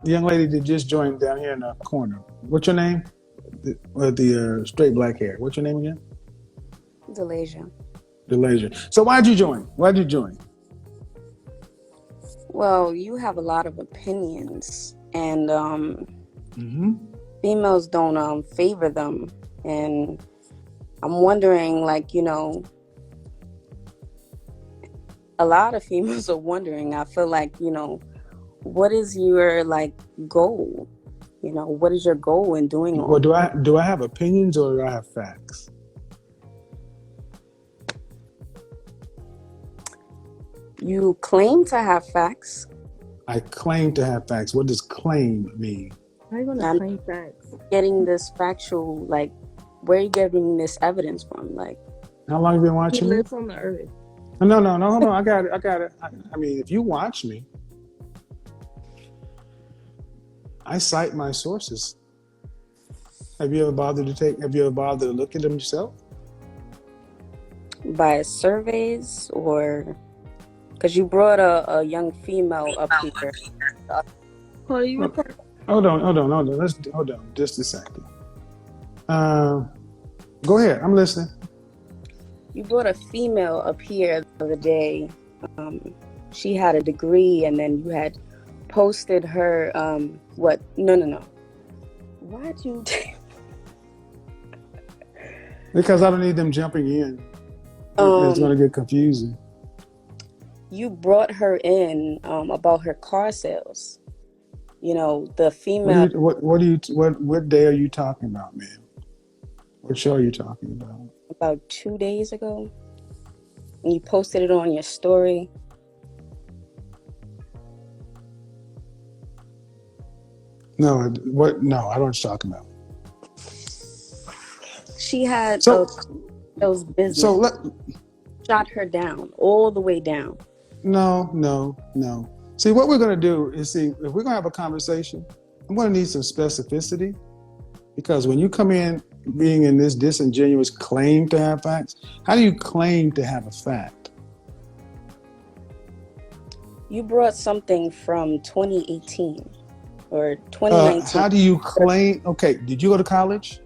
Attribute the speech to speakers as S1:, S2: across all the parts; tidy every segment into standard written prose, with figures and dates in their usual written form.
S1: The young lady that just joined down here in the corner. What's your name? With the straight black hair. What's your name again?
S2: Delasia.
S1: Delasia. So why'd you join? Why'd you join?
S2: Well, you have a lot of opinions, and
S1: Mm-hmm.
S2: females don't favor them. And I'm wondering, like, a lot of females are wondering. I feel like, what is your like goal? What is your goal in doing
S1: Well,
S2: all?
S1: do I have opinions or do I have facts?
S2: You claim to have facts.
S1: I claim to have facts. What does claim mean?
S3: How are you gonna
S2: I'm
S3: claim facts?
S2: getting this factual, like, where are you getting this evidence from? Like,
S1: How long have you been
S3: He
S1: watching me?
S3: lives on the earth.
S1: No, hold on. I got it. I mean, if you watch me, I cite my sources. Have you ever bothered to look at them yourself?
S2: by surveys, or because you brought a young female up here.
S3: Who are you reporting?
S1: Hold on. Hold on just a second. Go ahead. I'm listening.
S2: You brought a female up here the other day. She had a degree, and then you had posted her. What? No. Why'd you?
S1: Because I don't need them jumping in. It's going to get confusing.
S2: You brought her in about her car sales. The female.
S1: What day are you talking about, man? What show are you talking about?
S2: About 2 days ago. And you posted it on your story.
S1: No, what? No, I don't know what you're talking about.
S2: She had those business.
S1: So
S2: shot her down, all the way down.
S1: No. See, what we're going to do is if we're going to have a conversation, I'm going to need some specificity, because when you come in being in this disingenuous claim to have facts, how do you claim to have a fact?
S2: You brought something from 2018 or 2019.
S1: How do you claim? Okay, did you go to college?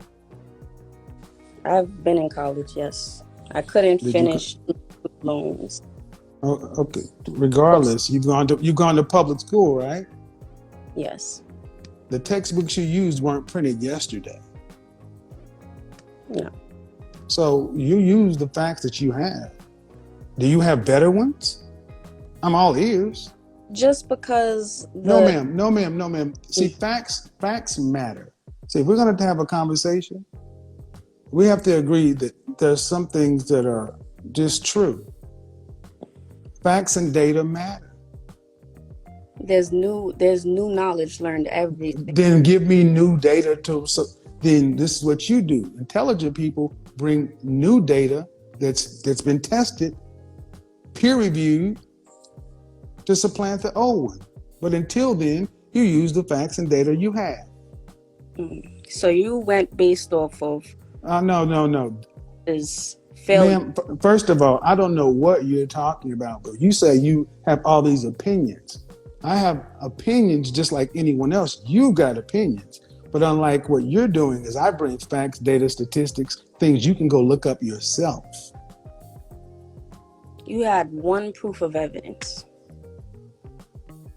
S2: I've been in college, yes. I couldn't finish loans.
S1: Oh, okay. Regardless, you've gone to public school, right?
S2: Yes.
S1: The textbooks you used weren't printed yesterday.
S2: No.
S1: So you use the facts that you have. Do you have better ones? I'm all ears.
S2: Just because
S1: No, ma'am. See, facts matter. See, if we're going to have a conversation, we have to agree that there's some things that are just true. Facts and data matter.
S2: There's new knowledge learned every day.
S1: Then give me new data then this is what you do. Intelligent people bring new data that's been tested, peer reviewed, to supplant the old one. But until then, you use the facts and data you have.
S2: So you went based off of
S1: No.
S2: is failure.
S1: Ma'am, first of all, I don't know what you're talking about, but you say you have all these opinions. I have opinions just like anyone else. You got opinions. But unlike what you're doing is I bring facts, data, statistics, things you can go look up yourself.
S2: You had one proof of evidence.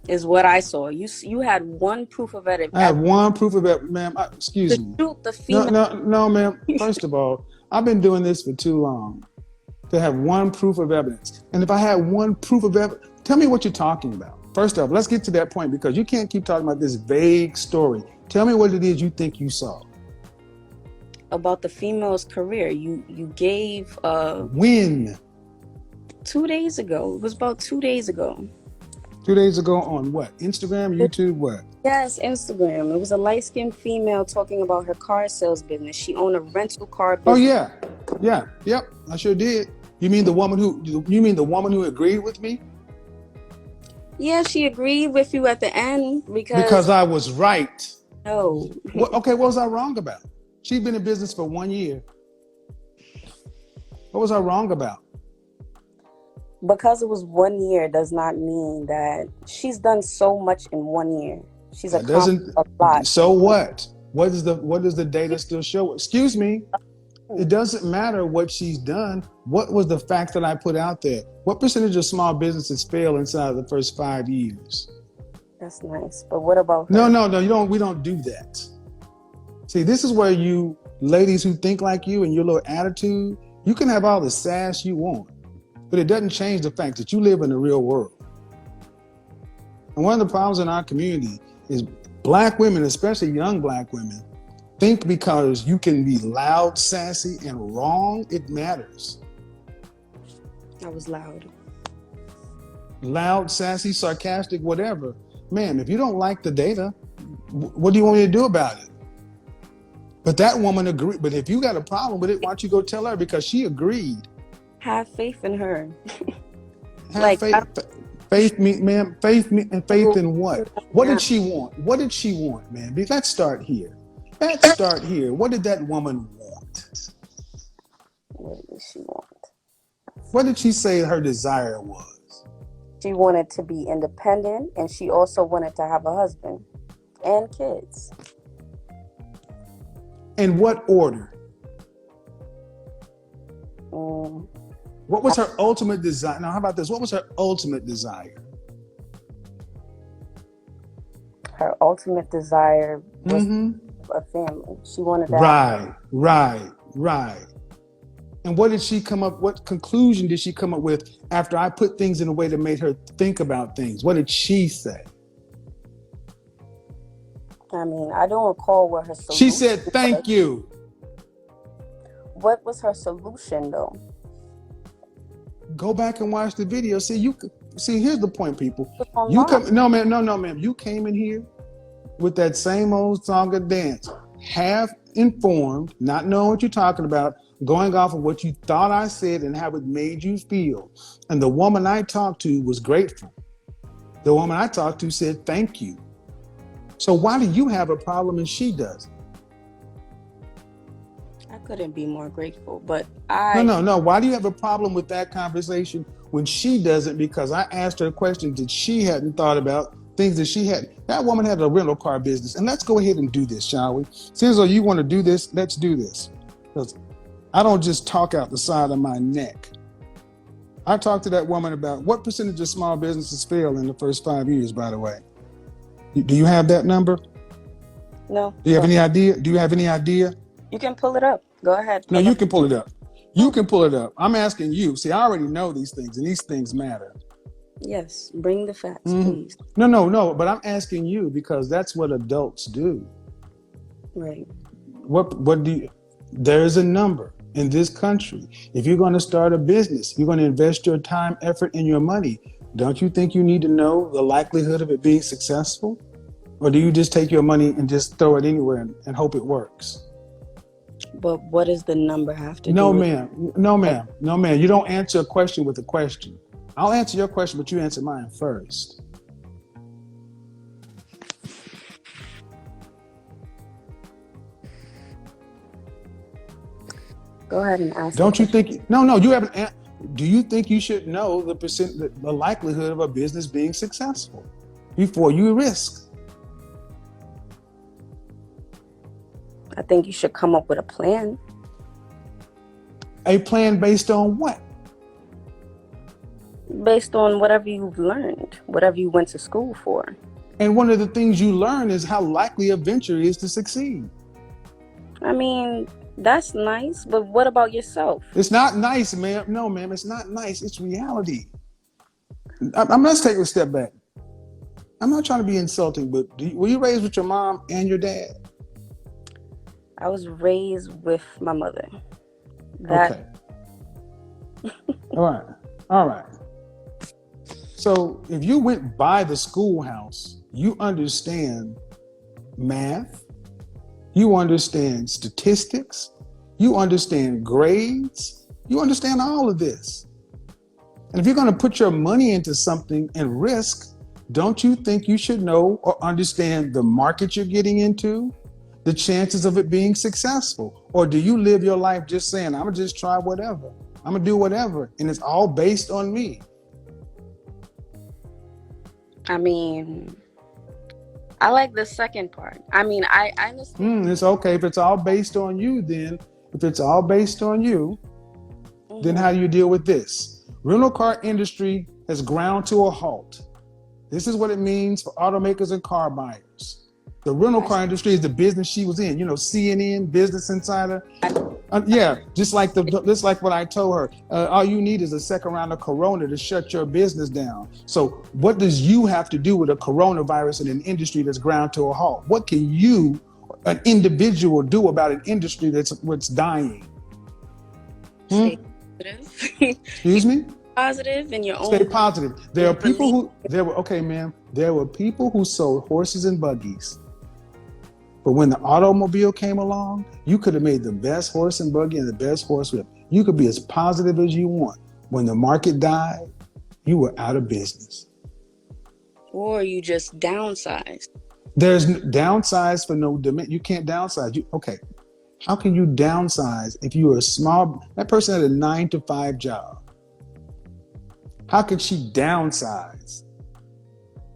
S2: Is what I saw. You had one proof of evidence.
S1: I have one proof of evidence, ma'am. Excuse me.
S2: The female.
S1: No, ma'am. First of all, I've been doing this for too long to have one proof of evidence. And if I had one proof of evidence, tell me what you're talking about. First off, let's get to that point, because you can't keep talking about this vague story. Tell me what it is you think you saw.
S2: About the female's career. You gave
S1: When?
S2: 2 days ago. It was about 2 days ago.
S1: 2 days ago on what? Instagram, YouTube, what?
S2: Yes, Instagram. It was a light-skinned female talking about her car sales business. She owned a rental car business.
S1: Oh yep, I sure did. You mean the woman who agreed with me?
S2: Yeah, she agreed with you at the end
S1: because I was right.
S2: No.
S1: Okay, what was I wrong about? She'd been in business for 1 year. What was I wrong about?
S2: Because it was 1 year does not mean that she's done so much in 1 year. She's
S1: That
S2: accomplished
S1: doesn't.
S2: a lot.
S1: So what? What does the data still show? Excuse me. It doesn't matter what she's done. What was the fact that I put out there? What percentage of small businesses fail inside of the first 5 years?
S2: That's nice. But what about
S1: No,
S2: her?
S1: no, no. You don't. We don't do that. See, this is where you ladies who think like you and your little attitude, you can have all the sass you want, but it doesn't change the fact that you live in the real world. And one of the problems in our community is black women, especially young black women, think because you can be loud, sassy, and wrong, it matters.
S2: I was loud.
S1: Loud, sassy, sarcastic, whatever. Man, if you don't like the data, what do you want me to do about it? But that woman agreed. But if you got a problem with it, why don't you go tell her? Because she agreed.
S2: Have faith in her.
S1: Have
S2: Like,
S1: faith. Faith me, ma'am. Faith me, and faith in what? What did she want? What did she want, man? Let's start here. Let's start here. What did that woman want?
S2: What did she want?
S1: What did she say her desire was?
S2: She wanted to be independent, and she also wanted to have a husband and kids.
S1: In what order?
S2: Mm,
S1: What was her ultimate desire? Now, how about this? What was her ultimate desire?
S2: her ultimate desire was a family. She wanted to have
S1: Right. And what did she come up? What conclusion did she come up with after I put things in a way that made her think about things? What did she say?
S2: I mean, I don't recall what her solution
S1: She said, "Thank
S2: was.
S1: you."
S2: What was her solution, though?
S1: Go back and watch the video. See, here's the point, people.
S2: Online.
S1: You come, no, ma'am. You came in here with that same old song and dance, half informed, not knowing what you're talking about, going off of what you thought I said and how it made you feel. And the woman I talked to was grateful. The woman I talked to said, "Thank you." So why do you have a problem and she does?
S2: I couldn't be more grateful, but
S1: No. Why do you have a problem with that conversation when she doesn't? Because I asked her questions that she hadn't thought about, things that she had. That woman had a rental car business. And let's go ahead and do this, shall we? Since you want to do this, let's do this. Because I don't just talk out the side of my neck. I talked to that woman about what percentage of small businesses fail in the first 5 years, by the way. Do you have that number?
S2: No.
S1: Do you have any idea? Do you have any idea?
S2: You can pull it up. Go ahead.
S1: No, you can pull it up. You can pull it up. I'm asking you. See, I already know these things, and these things matter.
S2: Yes, bring the facts, please.
S1: No, but I'm asking you because that's what adults do.
S2: Right.
S1: What do you, there's a number in this country. If you're going to start a business, you're going to invest your time, effort, and your money. Don't you think you need to know the likelihood of it being successful? Or do you just take your money and just throw it anywhere and hope it works?
S2: But what does the number have to do
S1: No,
S2: with
S1: ma'am. No, ma'am. You don't answer a question with a question. I'll answer your question, but you answer mine first.
S2: Go ahead and ask.
S1: Don't you think? No. You haven't. Do you think you should know the likelihood of a business being successful before you risk?
S2: I think you should come up with a plan.
S1: A plan based on what?
S2: Based on whatever you've learned, whatever you went to school for.
S1: And one of the things you learn is how likely a venture is to succeed.
S2: I mean, that's nice, but what about yourself?
S1: It's not nice, ma'am. No, ma'am, it's not nice. It's reality. Let's take a step back. I'm not trying to be insulting, but were you raised with your mom and your dad?
S2: I was raised with my mother.
S1: Okay. All right. So if you went by the schoolhouse, you understand math, you understand statistics, you understand grades, you understand all of this. And if you're going to put your money into something and risk, don't you think you should know or understand the market you're getting into, the chances of it being successful? Or do you live your life just saying, I'm going to just try whatever, I'm going to do whatever, and it's all based on me?
S2: I mean, I like the second part. I mean, I understand.
S1: It's okay if it's all based on you. Then, if it's all based on you, then how do you deal with this? Rental car industry has ground to a halt. This is what it means for automakers and car buyers. The rental car industry is the business she was in. You know, CNN, Business Insider. Yeah, just like what I told her. All you need is a second round of Corona to shut your business down. So, what does you have to do with a coronavirus in an industry that's ground to a halt? What can you, an individual, do about an industry that's dying?
S2: Stay positive.
S1: Excuse me?
S2: Positive in your own.
S1: Stay positive. There were people who sold horses and buggies. But when the automobile came along, you could have made the best horse and buggy and the best horsewhip. You could be as positive as you want. When the market died, you were out of business.
S2: Or you just downsized.
S1: There's downsize for no dimension. You can't downsize. Okay. How can you downsize if you were that person had a 9-to-5 job? How could she downsize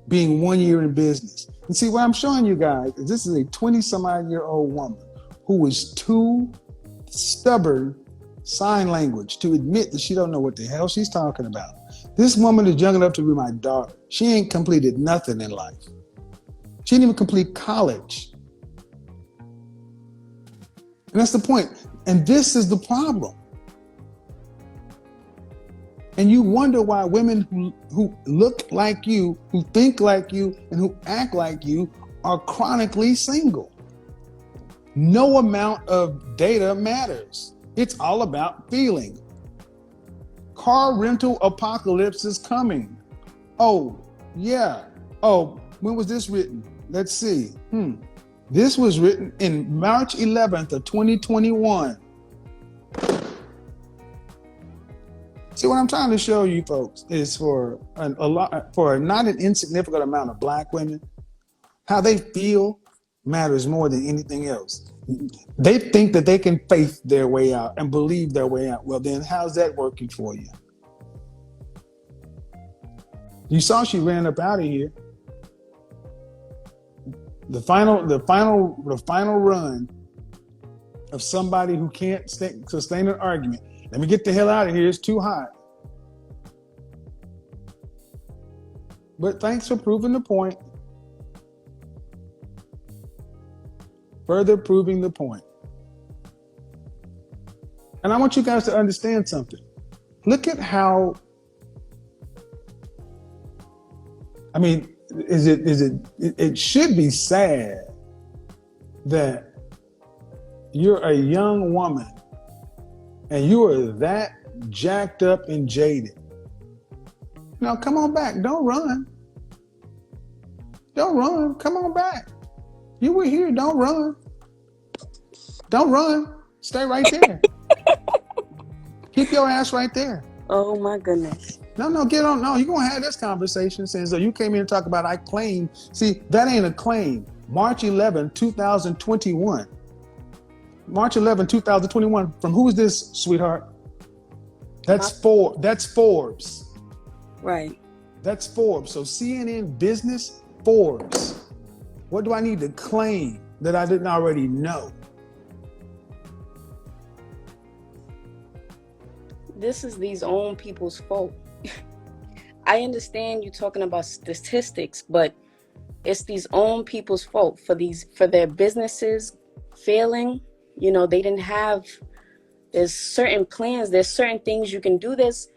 S1: being 1 year in business? And see, what I'm showing you guys is this is a 20-some-odd-year-old woman who was too stubborn, sign language, to admit that she don't know what the hell she's talking about. This woman is young enough to be my daughter. She ain't completed nothing in life. She didn't even complete college. And that's the point. And this is the problem. And you wonder why women who look like you, who think like you, and who act like you are chronically single. No amount of data matters. It's all about feeling. Car rental apocalypse is coming. Oh, yeah. Oh, when was this written? Let's see. This was written in March 11th of 2021. See, what I'm trying to show you folks is for not an insignificant amount of Black women, how they feel matters more than anything else. They think that they can faith their way out and believe their way out. Well, then how's that working for you? You saw she ran up out of here. The final run of somebody who can't sustain an argument. Let me get the hell out of here. It's too hot. But thanks for proving the point. Further proving the point. And I want you guys to understand something. Look at how, I mean, it should be sad that you're a young woman and you are that jacked up and jaded. Now, come on back. Don't run. Don't run. Come on back. You were here. Don't run. Don't run. Stay right there. Keep your ass right there.
S2: Oh, my goodness.
S1: No, get on. No, you're going to have this conversation saying, so you came here to talk about I claim. See, that ain't a claim. March 11, 2021. March 11, 2021. From who is this, sweetheart? That's Forbes.
S2: Right.
S1: That's Forbes. So CNN Business, Forbes. What do I need to claim that I didn't already know?
S2: This is these own people's fault. I understand you talking about statistics, but it's these own people's fault for their businesses failing. You know, they didn't have, there's certain plans, there's certain things you can do. There's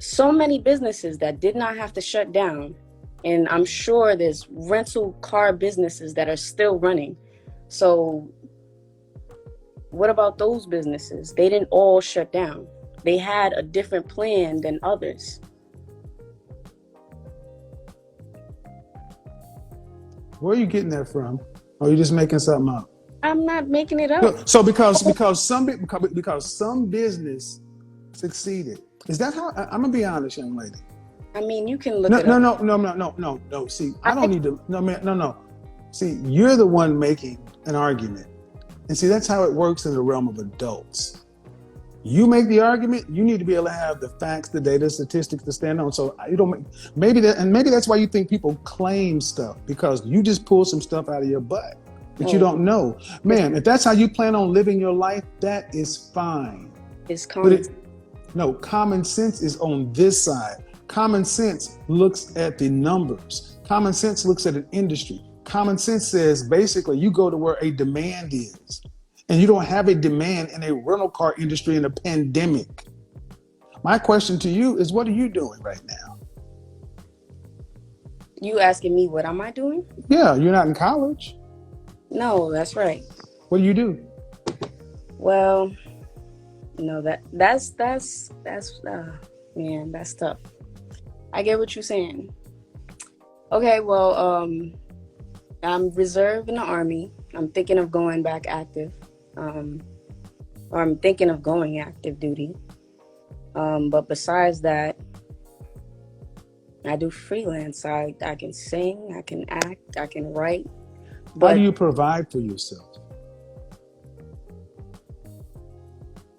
S2: so many businesses that did not have to shut down. And I'm sure there's rental car businesses that are still running. So what about those businesses? They didn't all shut down. They had a different plan than others.
S1: Where are you getting that from? Or are you just making something up?
S2: I'm not making it up.
S1: So because some business succeeded. Is that how? I'm gonna be honest, young lady.
S2: I mean, you can look it up.
S1: No. See, I don't need to. No. See, you're the one making an argument, and see that's how it works in the realm of adults. You make the argument, you need to be able to have the facts, the data, statistics to stand on. So you don't maybe that's why you think people claim stuff, because you just pull some stuff out of your butt that you don't know. Man, if that's how you plan on living your life, that is fine.
S2: It's common.
S1: No, common sense is on this side. Common sense looks at the numbers. Common sense looks at an industry. Common sense says basically you go to where a demand is. And you don't have a demand in a rental car industry in a pandemic. My question to you is, what are you doing right now?
S2: You asking me what am I doing?
S1: Yeah, you're not in college.
S2: No, that's right.
S1: What do you do?
S2: Well, no, that's man, that's tough. I get what you're saying. Okay, well, I'm reserve in the Army. I'm thinking of going back active. Or I'm thinking of going active duty. But besides that, I do freelance. I can sing, I can act, I can write. But
S1: how do you provide for yourself?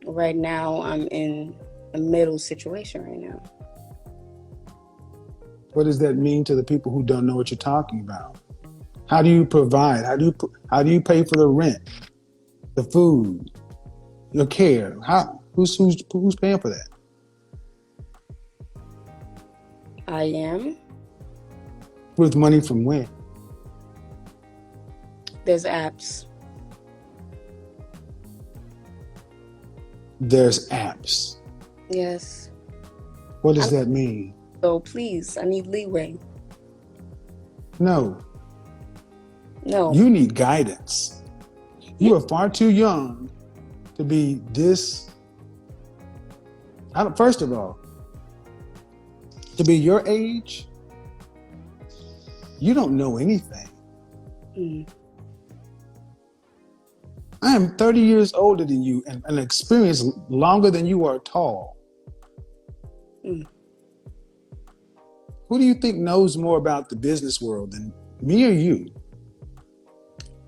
S2: Right now, I'm in a middle situation right now.
S1: What does that mean to the people who don't know what you're talking about? How do you provide? How do you pay for the rent, the food, your care? Who's paying for that?
S2: I am.
S1: With money from where?
S2: There's apps.
S1: There's apps.
S2: Yes.
S1: What does that mean?
S2: So please, I need leeway.
S1: No.
S2: No.
S1: You need guidance. You are far too young to be this. First of all, to be your age, you don't know anything. I am 30 years older than you and experienced longer than you are tall. Who do you think knows more about the business world than me or you?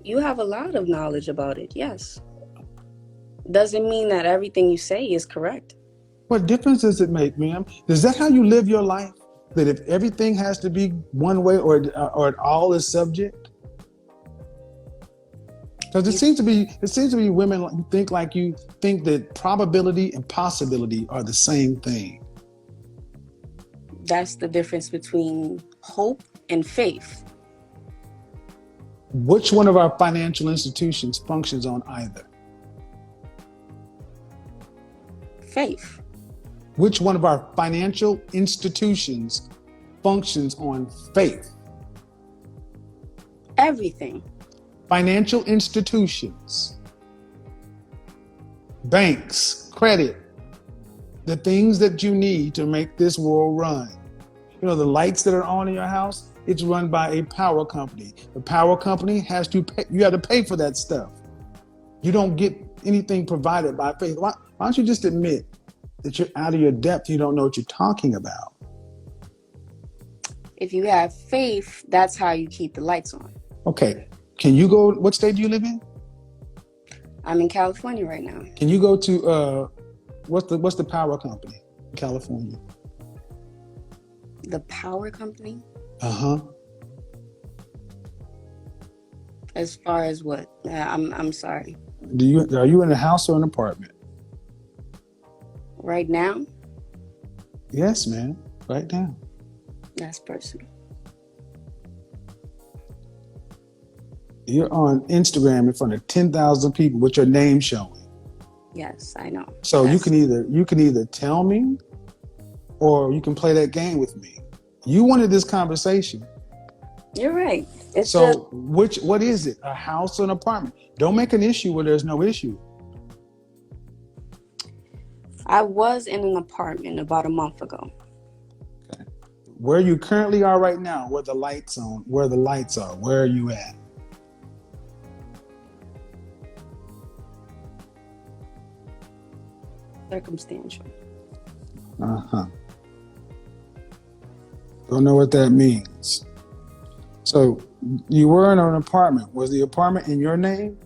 S2: You have a lot of knowledge about it, yes. Doesn't mean that everything you say is correct.
S1: What difference does it make, ma'am? Is that how you live your life? That if everything has to be one way or it all is subject? Because it seems to be women who think like you think that probability and possibility are the same thing.
S2: That's the difference between hope and faith.
S1: Which one of our financial institutions functions on either?
S2: Faith.
S1: Which one of our financial institutions functions on faith?
S2: Everything.
S1: Financial institutions, banks, credit, the things that you need to make this world run. You know, the lights that are on in your house, it's run by a power company. The power company has to pay, you have to pay for that stuff. You don't get anything provided by faith. Why don't you just admit that you're out of your depth, you don't know what you're talking about?
S2: If you have faith, that's how you keep the lights on.
S1: Okay, can you go, what state do you live in?
S2: I'm in California right now.
S1: Can you go to, what's the power company in California?
S2: The power company?
S1: Uh-huh.
S2: As far as what? I'm sorry.
S1: Are you in a house or an apartment?
S2: Right now?
S1: Yes, man. Right now.
S2: That's personal.
S1: You're on Instagram in front of 10,000 people with your name showing.
S2: Yes, I know.
S1: So you can either tell me or you can play that game with me. You wanted this conversation.
S2: You're right.
S1: What is it? A house or an apartment? Don't make an issue where there's no issue.
S2: I was in an apartment about a month ago.
S1: Okay. Where you currently are right now, where the lights are, where are you at?
S2: Circumstantial.
S1: Uh-huh. Don't know what that means. So you were in an apartment. Was the apartment in your name?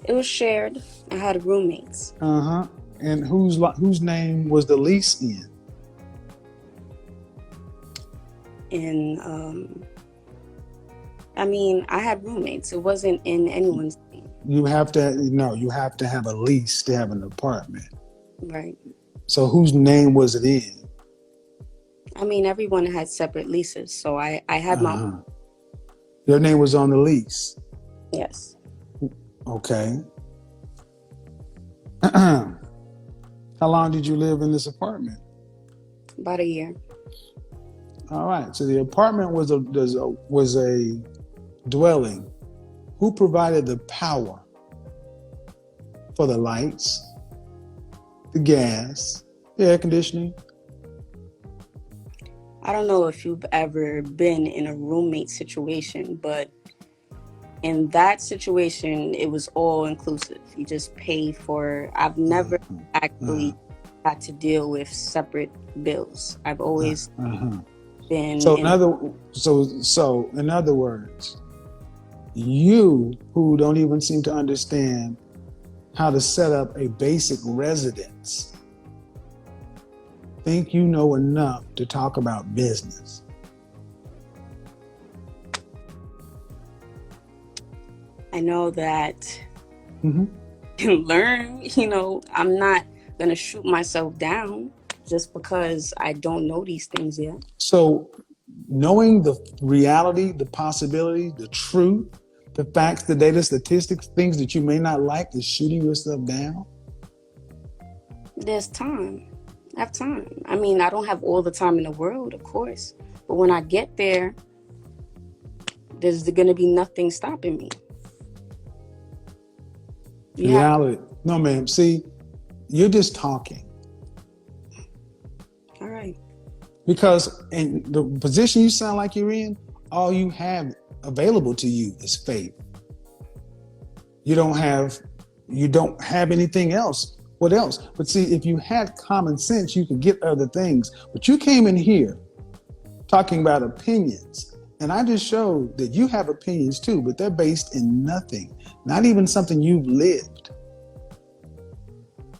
S2: It was shared. I had roommates.
S1: And whose name was the lease in?
S2: And I mean, I had roommates. It wasn't in anyone's name.
S1: You have to have a lease to have an apartment.
S2: Right.
S1: So whose name was it in?
S2: I mean, everyone had separate leases, so I had my own.
S1: Your name was on the lease.
S2: Yes.
S1: Okay. How long did you live in this apartment?
S2: About a year.
S1: All right. So the apartment was a dwelling. Who provided the power for the lights, the gas, the air conditioning?
S2: I don't know if you've ever been in a roommate situation, but in that situation, it was all inclusive. You just pay for. I've never actually had to deal with separate bills. I've always been.
S1: So in other words, you who don't even seem to understand how to set up a basic residence think you know enough to talk about business.
S2: I know that learn, I'm not going to shoot myself down just because I don't know these things yet.
S1: So knowing the reality, the possibility, the truth, the facts, the data, statistics, things that you may not like is shooting yourself down?
S2: There's time. I have time. I mean, I don't have all the time in the world, of course. But when I get there, there's going to be nothing stopping me.
S1: Reality. No, ma'am. See, you're just talking.
S2: All right.
S1: Because in the position you sound like you're in, all you have available to you is faith. You don't have anything else. What else? But see, if you had common sense, you could get other things. But you came in here talking about opinions. And I just showed that you have opinions too, but they're based in nothing, not even something you've lived.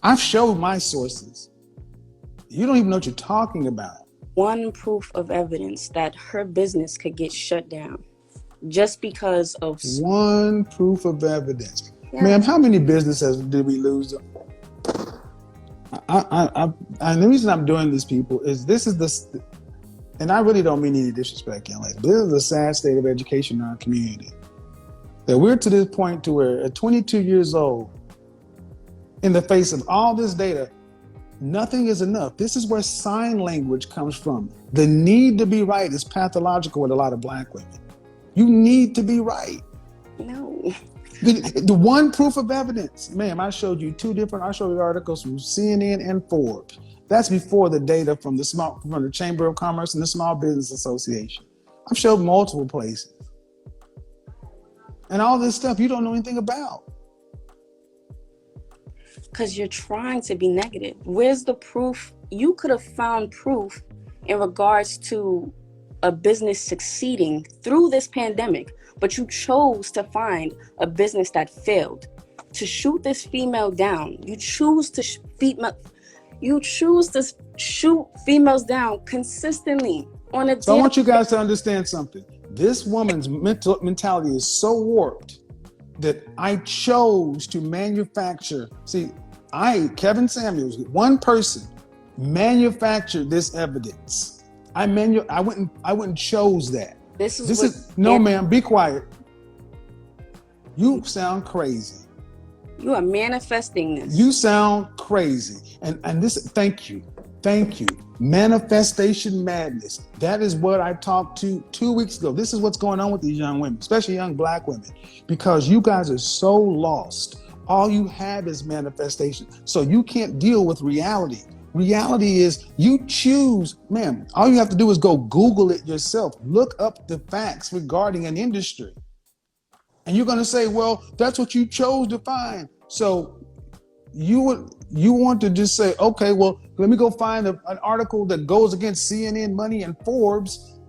S1: I've showed my sources. You don't even know what you're talking about.
S2: One proof of evidence that her business could get shut down just because of...
S1: One proof of evidence. Yeah. Ma'am, how many businesses did we lose? And the reason I'm doing this, people, is and I really don't mean any disrespect, young lady, but this is the sad state of education in our community. That we're to this point to where at 22 years old, in the face of all this data, nothing is enough. This is where sign language comes from. The need to be right is pathological with a lot of Black women. You need to be right.
S2: No.
S1: The one proof of evidence, ma'am, I showed you articles from CNN and Forbes. That's before the data from the Chamber of Commerce and the Small Business Association. I've showed multiple places. And all this stuff you don't know anything about.
S2: Because you're trying to be negative. Where's the proof? You could have found proof in regards to a business succeeding through this pandemic, but you chose to find a business that failed. To shoot this female down, you choose to shoot females down consistently on a daily.
S1: So I want you guys to understand something. This woman's mentality is so warped that I chose to manufacture. See, Kevin Samuels, one person, manufactured this evidence. I wouldn't chose that. Ma'am, be quiet. You sound crazy.
S2: You are manifesting this.
S1: You sound crazy. And this, thank you. Manifestation madness. That is what I talked to 2 weeks ago. This is what's going on with these young women, especially young Black women, because you guys are so lost. All you have is manifestation. So you can't deal with reality. Reality is you choose, ma'am, all you have to do is go Google it yourself. Look up the facts regarding an industry. And you're going to say, well, that's what you chose to find. So you want to just say, okay, well, let me go find an article that goes against CNN, Money, and Forbes.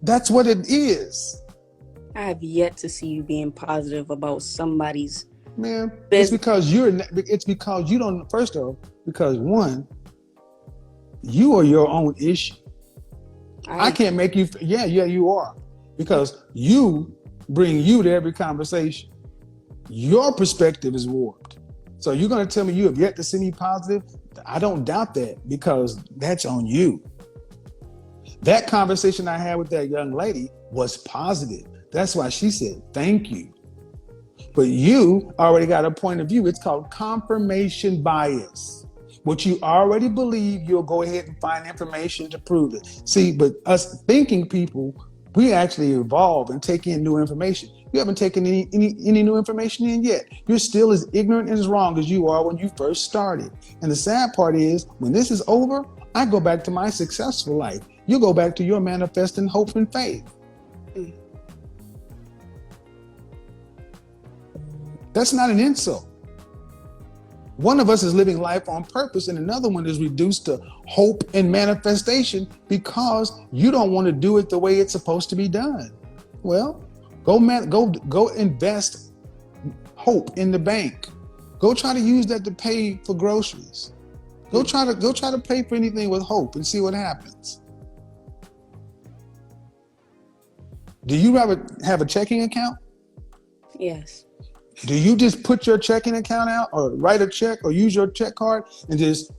S1: That's what it is.
S2: I have yet to see you being positive about somebody's
S1: Man, it's
S2: There's
S1: because it's because you don't, first off, because one, you are your own issue. I can't make you, yeah, you are. Because you bring you to every conversation. Your perspective is warped. So you're going to tell me you have yet to see me positive? I don't doubt that, because that's on you. That conversation I had with that young lady was positive. That's why she said, thank you. But you already got a point of view. It's called confirmation bias. What you already believe, you'll go ahead and find information to prove it. See, but us thinking people, we actually evolve and take in new information. You haven't taken any new information in yet. You're still as ignorant and as wrong as you are when you first started. And the sad part is, when this is over, I go back to my successful life. You go back to your manifesting hope and faith. That's not an insult. One of us is living life on purpose, and another one is reduced to hope and manifestation because you don't want to do it the way it's supposed to be done. Well, go invest hope in the bank. Go try to use that to pay for groceries. Go try to pay for anything with hope and see what happens. Do you have a checking account?
S2: Yes.
S1: Do you just put your checking account out or write a check or use your check card and just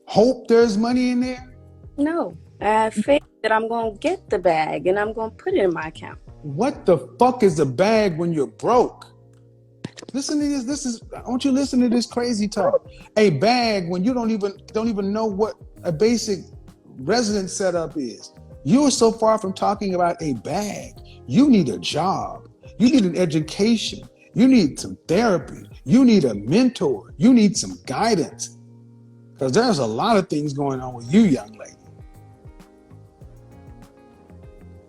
S1: hope there's money in there?
S2: No. I have faith that I'm going to get the bag and I'm going to put it in my account.
S1: What the fuck is a bag when you're broke? Listen to this. I want you to listen to this crazy talk. A bag when you don't even know what a basic residence setup is. You are so far from talking about a bag. You need a job. You need an education. You need some therapy. You need a mentor. You need some guidance. Because there's a lot of things going on with you, young lady.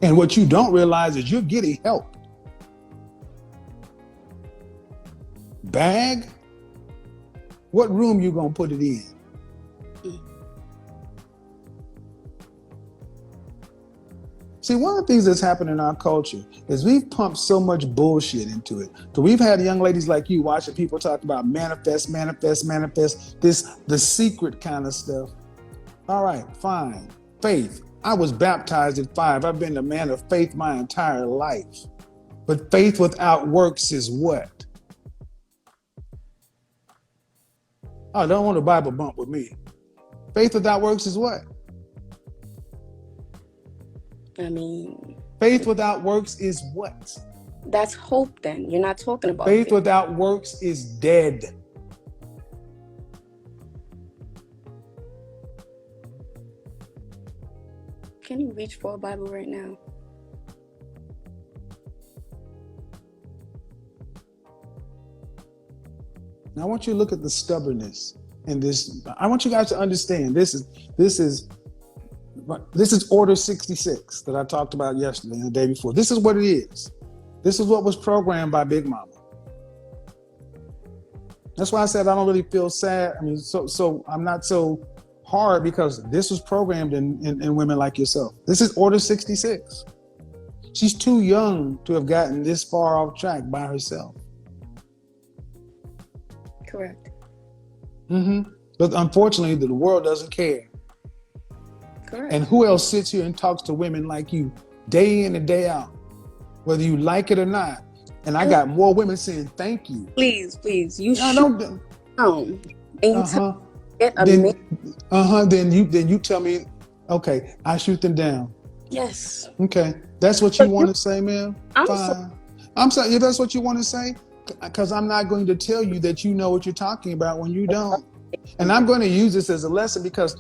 S1: And what you don't realize is you're getting help. Bag? What room you gonna put it in? See, one of the things that's happened in our culture is we've pumped so much bullshit into it. So we've had young ladies like you watching people talk about manifest, the secret kind of stuff. All right, fine. Faith. I was baptized at 5. I've been a man of faith my entire life. But faith without works is what? I don't want a Bible bump with me. Faith without works is what?
S2: I mean,
S1: faith without works is what?
S2: That's hope then. You're not talking about
S1: faith without works is dead.
S2: Can you reach for a Bible right now?
S1: Now I want you to look at the stubbornness in this. I want you guys to understand this is order 66 that I talked about yesterday and the day before. This is what it is. This is what was programmed by Big Mama. That's why I said I don't really feel sad. I mean, so I'm not so hard, because this was programmed in women like yourself. This is order 66. She's too young to have gotten this far off track by herself.
S2: Correct.
S1: But unfortunately, the world doesn't care.
S2: Correct.
S1: And who else sits here and talks to women like you day in and day out, whether you like it or not? And I got more women saying thank you.
S2: Please, you
S1: I
S2: shoot
S1: don't.
S2: down and you get a
S1: Then you tell me, okay, I shoot them down.
S2: Yes.
S1: Okay, that's what you want to say, ma'am.
S2: I'm
S1: Fine. I'm sorry. Yeah, that's what you want to say, because I'm not going to tell you that you know what you're talking about when you don't. And I'm going to use this as a lesson because.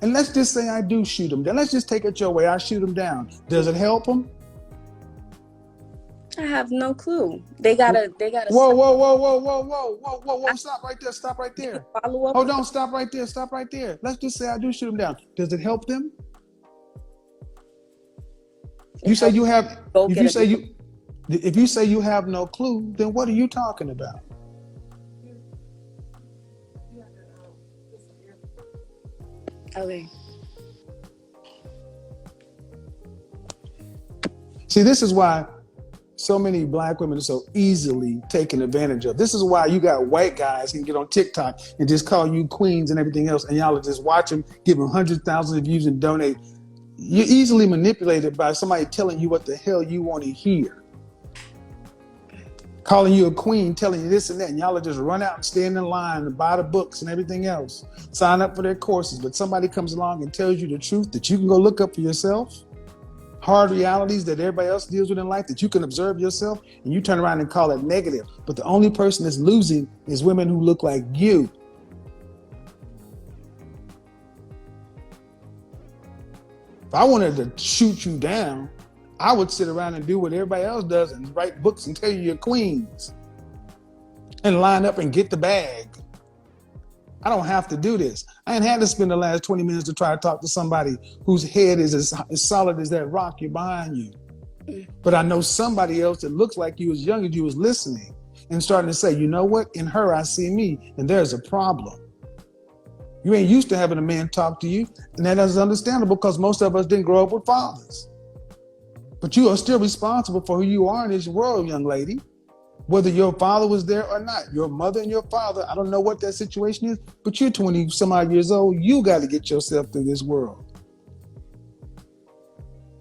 S1: And let's just say I do shoot them down. Let's just take it your way. I shoot them down. Does it help them?
S2: I have no clue. They gotta.
S1: Whoa. Stop right there.
S2: Follow up.
S1: Hold on. Stop right there. Let's just say I do shoot them down. Does it help them? You say you have. If you say you have no clue, then what are you talking about?
S2: Okay.
S1: See, this is why So many black women are so easily taken advantage of. This is why you got white guys who can get on TikTok and just call you queens and everything else, and y'all are just watch them, give them hundreds of thousands of views and donate. You're easily manipulated by somebody telling you what the hell you want to hear. Calling you a queen, telling you this and that, and y'all will just run out and stand in line and buy the books and everything else, sign up for their courses. But somebody comes along and tells you the truth that you can go look up for yourself, hard realities that everybody else deals with in life that you can observe yourself, and you turn around and call it negative. But the only person that's losing is women who look like you. If I wanted to shoot you down, I would sit around and do what everybody else does and write books and tell you you're queens and line up and get the bag. I don't have to do this. I ain't had to spend the last 20 minutes to try to talk to somebody whose head is as solid as that rock you're behind you. But I know somebody else that looks like you, as young as you, was listening and starting to say, you know what? In her, I see me, and there's a problem. You ain't used to having a man talk to you, and that is understandable because most of us didn't grow up with fathers. But you are still responsible for who you are in this world, young lady. Whether your father was there or not, your mother and your father, I don't know what that situation is, but you're 20 some odd years old. You got to get yourself through this world.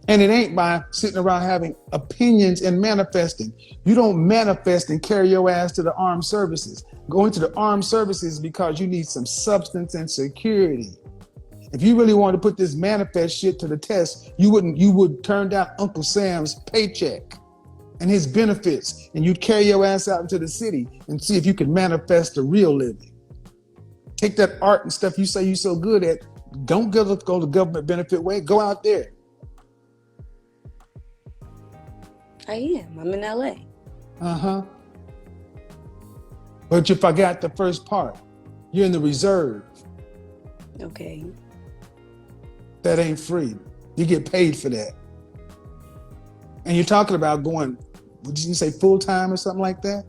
S1: And it ain't by sitting around having opinions and manifesting. You don't manifest and carry your ass to the armed services. Going to the armed services because you need some substance and security. If you really wanted to put this manifest shit to the test, you would turn down Uncle Sam's paycheck and his benefits, and you'd carry your ass out into the city and see if you could manifest a real living. Take that art and stuff you say you're so good at, don't go the government benefit way, go out there.
S2: I am. I'm in LA.
S1: Uh-huh. But you forgot the first part. You're in the reserve.
S2: Okay.
S1: That ain't free. You get paid for that. And you're talking about going, did you say full time or something like that?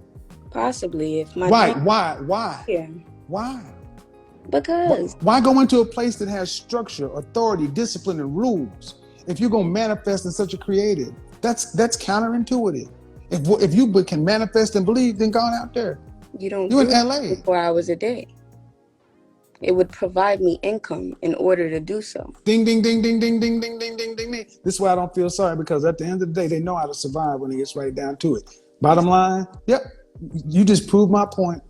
S2: Possibly, if my
S1: Why?
S2: Yeah.
S1: Why?
S2: Because
S1: why go into a place that has structure, authority, discipline, and rules? If you're gonna manifest in such a creative, that's counterintuitive. If you can manifest and believe, then go on out there.
S2: you're
S1: in LA.
S2: 4 hours a day. It would provide me income in order to do so.
S1: Ding, ding, ding, ding, ding, ding, ding, ding, ding, ding, ding. This is why I don't feel sorry, because at the end of the day, they know how to survive when it gets right down to it. Bottom line, yep, you just proved my point.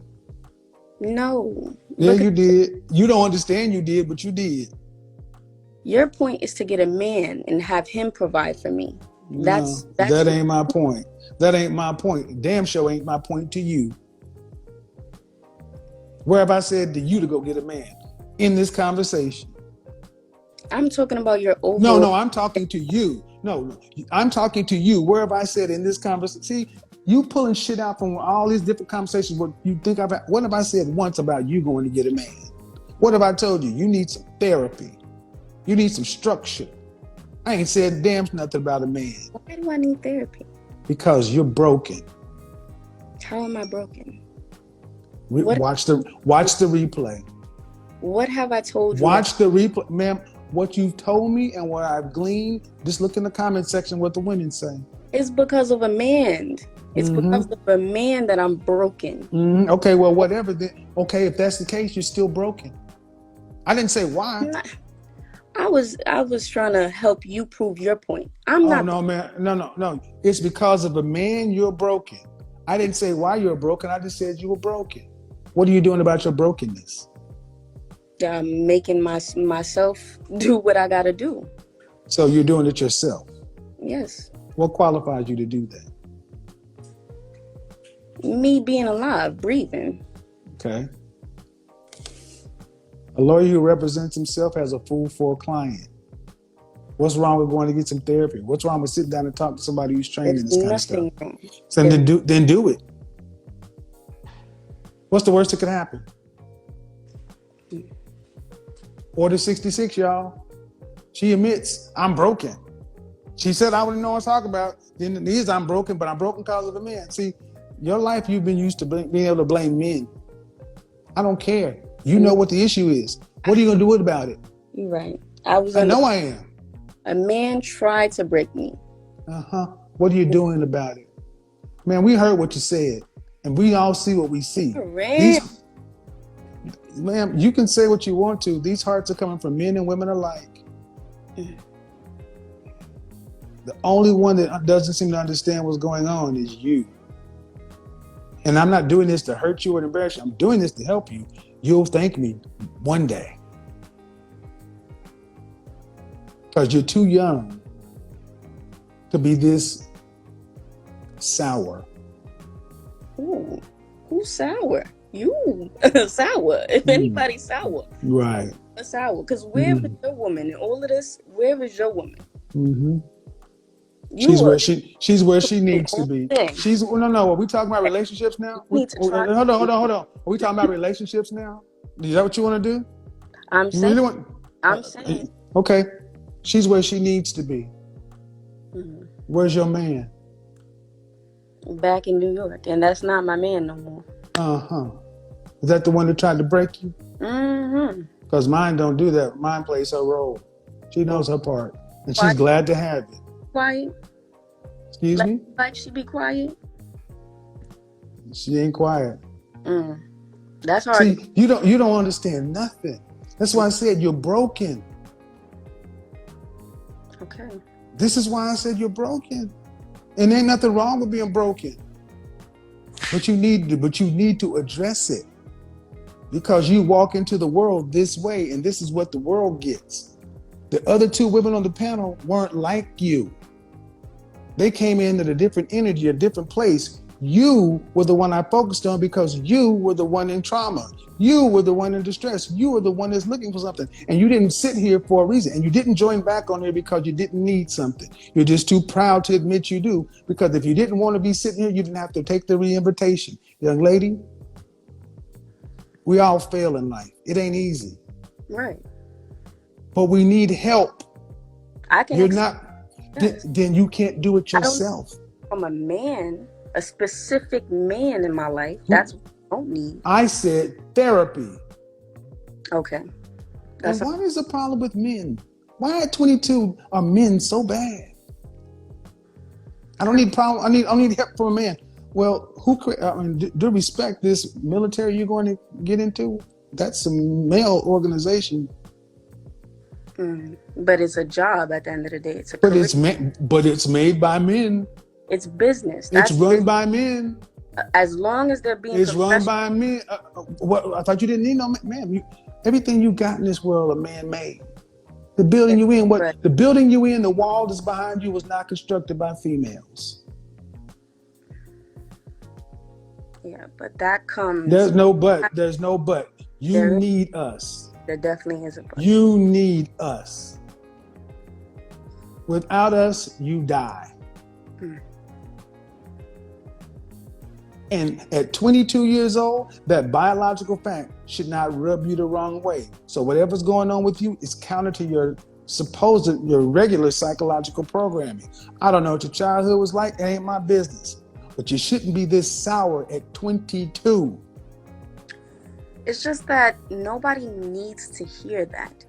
S2: No.
S1: Yeah, you did. You don't understand you did, but you did.
S2: Your point is to get a man and have him provide for me. That
S1: ain't my point. That ain't my point. Damn sure ain't my point to you. Where have I said to you to go get a man in this conversation?
S2: I'm talking about your overall.
S1: No, I'm talking to you. No, I'm talking to you. Where have I said in this conversation? See, you pulling shit out from all these different conversations. What you think about? What have I said once about you going to get a man? What have I told you? You need some therapy. You need some structure. I ain't said damn nothing about a man.
S2: Why do I need therapy?
S1: Because you're broken.
S2: How am I broken?
S1: Watch the replay.
S2: What have I told you?
S1: Watch the replay, ma'am. What you've told me and what I've gleaned, just look in the comment section what the women say.
S2: It's because of a man. It's because of a man that I'm broken.
S1: Okay, well, whatever. Then, okay, if that's the case, you're still broken. I didn't say why.
S2: I was trying to help you prove your point. I'm not.
S1: No, man. No. It's because of a man you're broken. I didn't say why you're broken. I just said you were broken. What are you doing about your brokenness?
S2: Making myself do what I gotta do.
S1: So you're doing it yourself?
S2: Yes.
S1: What qualifies you to do that?
S2: Me being alive, breathing.
S1: Okay. A lawyer who represents himself has a fool for a client. What's wrong with going to get some therapy? What's wrong with sitting down and talk to somebody who's trained in this kind of stuff?
S2: Wrong.
S1: So then do it. What's the worst that could happen? Order 66, y'all. She admits, I'm broken. She said, I wouldn't know what I'm talking about. Then it is, I'm broken, but I'm broken because of the men. See, your life, you've been used to being able to blame men. I don't care. You know what the issue is. What are you going to do about it?
S2: You're right.
S1: I know I am.
S2: A man tried to break me.
S1: What are you doing about it? Man, we heard what you said, and we all see what we see.
S2: Ran.
S1: Ma'am, you can say what you want to. These hearts are coming from men and women alike. The only one that doesn't seem to understand what's going on is you. And I'm not doing this to hurt you or embarrass you. I'm doing this to help you. You'll thank me one day. Because you're too young to be this sour.
S2: Ooh, who's sour? You sour. If anybody's sour,
S1: right?
S2: Sour. Because where is your woman in all of this? Where is your woman?
S1: Mm-hmm. She's where she needs to be. She's no. Are we talking about relationships now? Hold on. Are we talking about relationships now? Is that what you want to do?
S2: I'm saying. I'm saying.
S1: Okay, she's where she needs to be.
S2: Mm-hmm.
S1: Where's your man?
S2: Back in New York, and that's not my man no more.
S1: Is that the one that tried to break you?
S2: Mm-hmm.
S1: Because mine don't do that. Mine plays her role. She knows her part, and she's glad to have it.
S2: Quiet.
S1: Excuse me?
S2: Like she be quiet?
S1: She ain't quiet.
S2: That's hard.
S1: See, you don't understand nothing. That's why I said you're broken.
S2: Okay.
S1: This is why I said you're broken. And ain't nothing wrong with being broken. But you need to address it. Because you walk into the world this way, and this is what the world gets. The other two women on the panel weren't like you. They came in at a different energy, a different place. You were the one I focused on because you were the one in trauma. You were the one in distress. You were the one that's looking for something. And you didn't sit here for a reason. And you didn't join back on here because you didn't need something. You're just too proud to admit you do. Because if you didn't want to be sitting here, you didn't have to take the re-invitation. Young lady, we all fail in life. It ain't easy.
S2: Right.
S1: But we need help. You're not,
S2: yes.
S1: Then you can't do it yourself.
S2: From a man, a specific man in my life, that's what I don't need.
S1: I said therapy.
S2: Okay.
S1: And what is the problem with men? Why at 22 are men so bad? I don't need problem. I need help from a man. Well, do respect this military you're going to get into? That's a male organization.
S2: But it's a job at the end of the day. It's a
S1: but it's made by men.
S2: It's business.
S1: It's run by men.
S2: As long as they're being.
S1: It's run by men. I thought you didn't need no man. Everything you got in this world are man made. The building you in, the building you in, the wall that's behind you was not constructed by females.
S2: Yeah, but that comes.
S1: There's no but. There's no but. You need us.
S2: There definitely is a but.
S1: You need us. Without us, you die. And at 22 years old, that biological fact should not rub you the wrong way. So whatever's going on with you is counter to your regular psychological programming. I don't know what your childhood was like. It ain't my business. But you shouldn't be this sour at 22.
S2: It's just that nobody needs to hear that.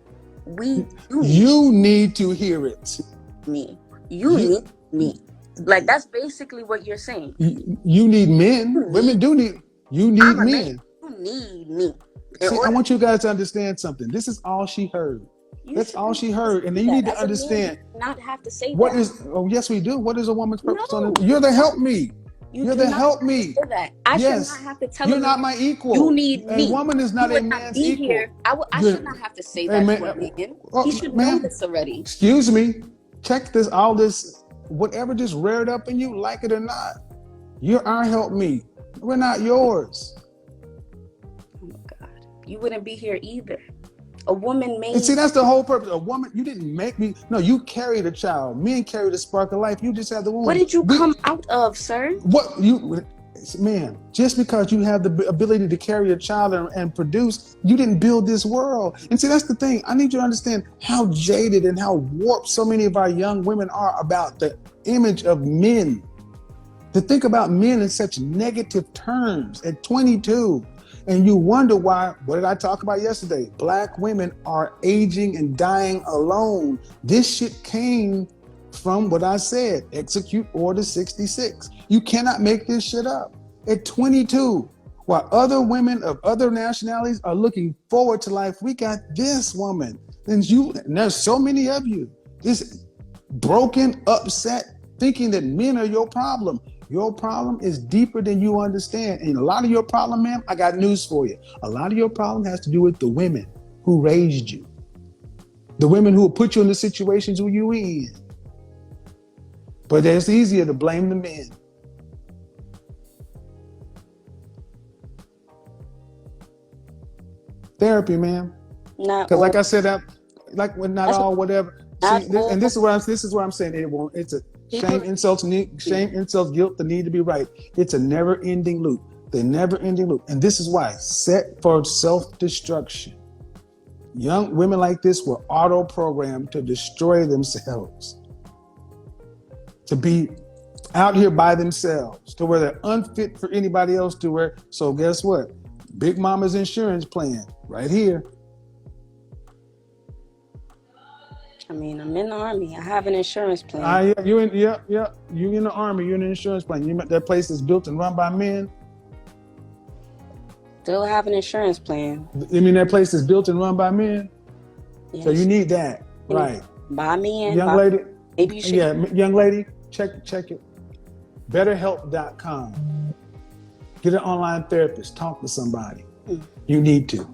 S1: You need to hear it.
S2: Me. You need me. Like, that's basically what you're saying.
S1: You need men. Women do need. You need men.
S2: You need me.
S1: See, I want you guys to understand something. This is all she heard. That's all she heard. And then you need to understand.
S2: Not have to say
S1: what
S2: that.
S1: Oh, yes, we do. What is a woman's purpose on it? You're the help me. You're the help me.
S2: I should not have to tell you.
S1: You're not my equal.
S2: You need me.
S1: A woman is not a man's equal.
S2: Here. I should not have to say that to a man. He should know this already.
S1: Excuse me. Check this. All this. Whatever just reared up in you, like it or not, you're our help me. We're not yours.
S2: Oh my God. You wouldn't be here either. A woman made.
S1: And see, that's the whole purpose. A woman, you didn't make me. No, you carried a child. Men carried a spark of life. You just had the womb.
S2: What did you come out of, sir?
S1: Man, just because you have the ability to carry a child and produce, you didn't build this world. And see, that's the thing. I need you to understand how jaded and how warped so many of our young women are about the image of men. To think about men in such negative terms at 22. And you wonder why, what did I talk about yesterday? Black women are aging and dying alone. This shit came from what I said, execute order 66. You cannot make this shit up. At 22, while other women of other nationalities are looking forward to life, we got this woman. And there's so many of you, this broken, upset, thinking that men are your problem. Your problem is deeper than you understand. And a lot of your problem, ma'am, I got news for you. A lot of your problem has to do with the women who raised you. The women who put you in the situations where you in. But it's easier to blame the men. Therapy, ma'am. Because like I said, not all, whatever. See, this is what I'm saying. It's a shame, insults, guilt, the need to be right. It's a never-ending loop. The never-ending loop. And this is why, set for self-destruction. Young women like this were auto-programmed to destroy themselves, to be out here by themselves, to where they're unfit for anybody else to wear. So guess what? Big Mama's insurance plan right here.
S2: I mean, I'm in the Army. I have an insurance plan.
S1: You're in the Army. You're in an insurance plan. That place is built and run by men.
S2: Still have an insurance plan.
S1: You mean that place is built and run by men? Yes. So you need that, right?
S2: By men.
S1: Young lady.
S2: Maybe you should.
S1: Yeah, young lady, check it. BetterHelp.com. Get an online therapist. Talk to somebody. You need to.